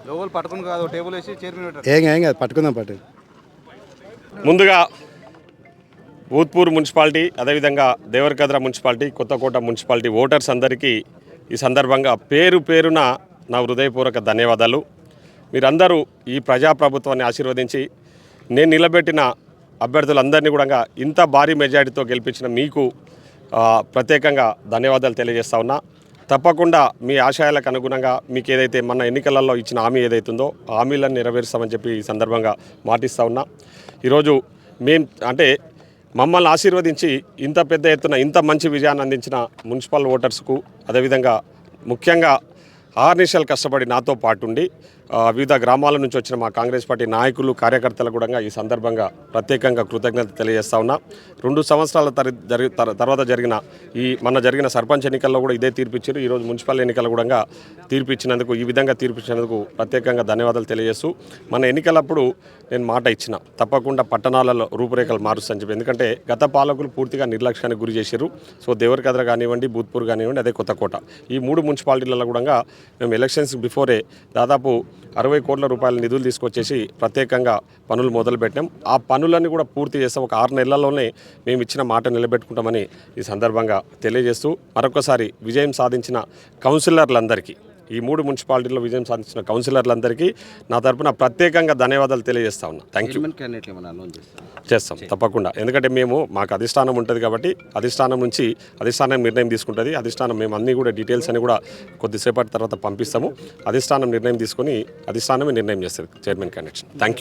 లోగోలు పట్టుకుని కాదు టేబుల్ వేసి చైర్మన్ పెట్టారు. ఏం కాదు పట్టుకుందాం పట్టు. ముందుగా ఊత్పూర్ మున్సిపాలిటీ, అదేవిధంగా Devarakadra municipality, Kothakota municipality voters అందరికీ ఈ సందర్భంగా పేరు పేరున నా హృదయపూర్వక ధన్యవాదాలు. మీరందరూ ఈ ప్రజాప్రభుత్వాన్ని ఆశీర్వదించి నేను నిలబెట్టిన అభ్యర్థులందరినీ కూడా ఇంత భారీ మెజారిటీతో గెలిపించిన మీకు ప్రత్యేకంగా ధన్యవాదాలు తెలియజేస్తా ఉన్నా. తప్పకుండా మీ ఆశయాలకు అనుగుణంగా మీకు ఏదైతే మన ఎన్నికలలో ఇచ్చిన హామీ ఏదైతుందో ఆ హామీలను నెరవేరుస్తామని చెప్పి ఈ సందర్భంగా మాటిస్తూ ఉన్నా. ఈరోజు మమ్మల్ని ఆశీర్వదించి ఇంత పెద్ద ఎత్తున ఇంత మంచి విజయాన్ని అందించిన మున్సిపల్ ఓటర్స్కు, అదేవిధంగా ముఖ్యంగా ఆర్నిషాలు కష్టపడి నాతో పాటు ఉండి వివిధ గ్రామాల నుంచి వచ్చిన మా కాంగ్రెస్ పార్టీ నాయకులు, కార్యకర్తలు కూడా ఈ సందర్భంగా ప్రత్యేకంగా కృతజ్ఞత తెలియజేస్తా ఉన్నా. 2 సంవత్సరాల తర్వాత జరిగిన సర్పంచ్ ఎన్నికల్లో కూడా ఇదే తీర్పిచ్చారు. ఈరోజు మున్సిపల్ ఎన్నికలు కూడా తీర్పిచ్చినందుకు, ఈ విధంగా తీర్పిచ్చినందుకు ప్రత్యేకంగా ధన్యవాదాలు తెలియజేస్తూ, మన ఎన్నికలప్పుడు నేను మాట ఇచ్చిన తప్పకుండా పట్టణాలలో రూపురేఖలు మారుస్తాను చెప్పి. ఎందుకంటే గత పాలకులు పూర్తిగా నిర్లక్ష్యానికి గురి చేశారు. సో దేవరకద్ర కానివ్వండి, భూత్పూర్ కానివ్వండి, అదే కొత్తకోట, ఈ 3 మున్సిపాలిటీలలో కూడా మేము ఎలక్షన్స్ బిఫోరే దాదాపు 60 కోట్ల రూపాయల నిధులు తీసుకొచ్చేసి ప్రత్యేకంగా పనులు మొదలుపెట్టాం. ఆ పనులన్నీ కూడా పూర్తి చేస్తాం. ఒక 6 నెలల్లోనే మేము ఇచ్చిన మాట నిలబెట్టుకుంటామని ఈ సందర్భంగా తెలియజేస్తూ, మరొకసారి విజయం సాధించిన కౌన్సిలర్లందరికీ, ఈ 3 మున్సిపాలిటీల్లో విజయం సాధించిన కౌన్సిలర్లందరికీ నా తరపున ప్రత్యేకంగా ధన్యవాదాలు తెలియజేస్తా ఉన్నా. Thank you. చేస్తాం తప్పకుండా. ఎందుకంటే మాకు అధిష్టానం ఉంటుంది కాబట్టి అధిష్టానం నిర్ణయం తీసుకుంటుంది. అధిష్టానం మేము అన్నీ కూడా డీటెయిల్స్ అని కూడా కొద్దిసేపటి తర్వాత పంపిస్తాము. అధిష్టానం నిర్ణయం తీసుకొని అధిష్టానమే నిర్ణయం చేస్తుంది చైర్మన్ క్యాండిడేట్స్. Thank you.